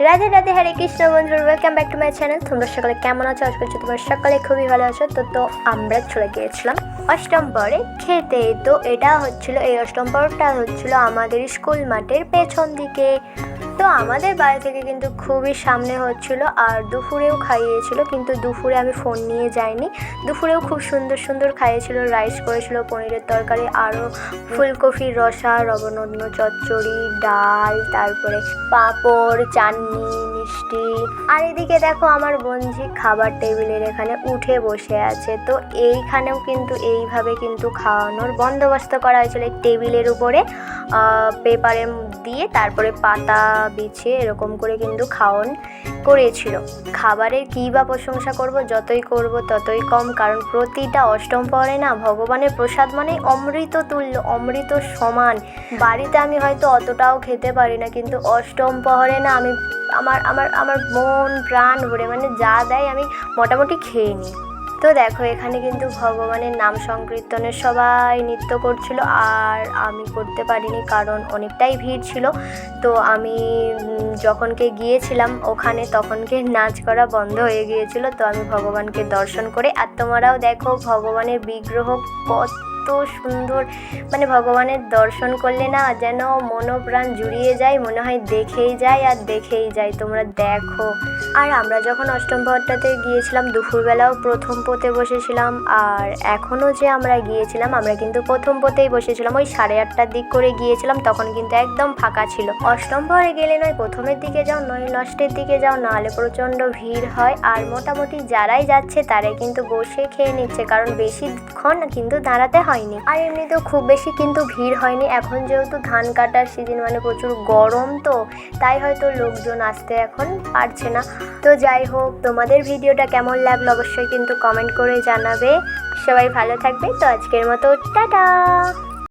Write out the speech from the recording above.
রাধে রাধে, হরে কৃষ্ণ বন্ধুরা, welcome back to my channel. তোমরা সকালে কেমন আছো? আশা করছি তোমরা সকালে খুবই ভালো আছো। তো আমরা চলে গিয়েছিলাম অষ্টম পরে খেতে। তো এটা হচ্ছিল, এই অষ্টম পরটা হচ্ছিল আমাদের স্কুল মাঠের পেছন দিকে। তো আমাদের বাড়ি থেকে কিন্তু খুবই সামনে হচ্ছিল, আর দুপুরেও খাইয়েছিল, কিন্তু দুপুরে আমি ফোন নিয়ে যাইনি। দুপুরেও খুব সুন্দর সুন্দর খাইয়েছিল, রাইস করেছিল, পনিরের তরকারি, আরও ফুলকপির রসা, রবনগ্ন চচ্চড়ি, ডাল, তারপরে পাঁপড়, চাটনি, মিষ্টি। আর এদিকে দেখো আমার বন্ধু খাবার টেবিলের এখানে উঠে বসে আছে। তো এইখানেও কিন্তু এইভাবে কিন্তু খাওয়ানোর বন্দোবস্ত করা হয়েছিল, এই টেবিলের উপরে পেপারে দিয়ে তারপরে পাতা বিছিয়ে এরকম করে কিন্তু খাওয়ান করেছিল। খাবারের কী বা প্রশংসা করব, যতই করব ততই কম, কারণ প্রতিটা অষ্টম পরে না ভগবানের প্রসাদ মানে অমৃত তুল্য, অমৃত সমান। বাড়িতে আমি হয়তো অতটাও খেতে পারি না, কিন্তু অষ্টম প্রহরে না আমি আমার আমার আমার মন প্রাণ ভরে মানে যা দেয় আমি মোটামুটি খেয়ে নিই। তো দেখো এখানে কিন্তু ভগবানের নাম সংকীর্তনের সবাই নৃত্য করছিল, আর আমি করতে পারিনি কারণ অনেকটাই ভিড় ছিল। তো আমি যখনকে গিয়েছিলাম ওখানে তখনকে নাচ করা বন্ধ হয়ে গিয়েছিল। তো আমি ভগবানকে দর্শন করে, আর তোমরাও দেখো ভগবানের বিগ্রহ কত সুন্দর, মানে ভগবানের দর্শন করলে না যেন মনোপ্রাণ জুড়িয়ে যায়, মনে হয় দেখেই যায় আর দেখেই যায়। তোমরা দেখো। আর আমরা যখন অষ্টম প্রহরটাতে গিয়েছিলাম দুপুরবেলাও প্রথম পোতে বসেছিলাম, আর এখনও যে আমরা গিয়েছিলাম আমরা কিন্তু প্রথম পোতেই বসেছিলাম। ওই 8:30টার দিক করে গিয়েছিলাম, তখন কিন্তু একদম ফাঁকা ছিল। অষ্টম প্রহরে গেলে নয় প্রথমের দিকে যাও, নয় লাস্টের দিকে যাও, নাহলে প্রচণ্ড ভিড় হয়। আর মোটামুটি যারাই যাচ্ছে তারাই কিন্তু বসে খেয়ে নিচ্ছে, কারণ বেশিক্ষণ কিন্তু দাঁড়াতে হয়নি। আর এমনিতেও খুব বেশি কিন্তু ভিড় হয়নি। এখন যেহেতু ধান কাটার সিজন, মানে প্রচুর গরম, তো তাই হয়তো লোকজন আসতে এখন পারছে না। তো যাই হোক, তোমাদের ভিডিওটা কেমন লাগলো অবশ্যই কিন্তু কমেন্ট করে জানাবে। সবাই ভালো থাকবে। তো আজকের মতো টাটা।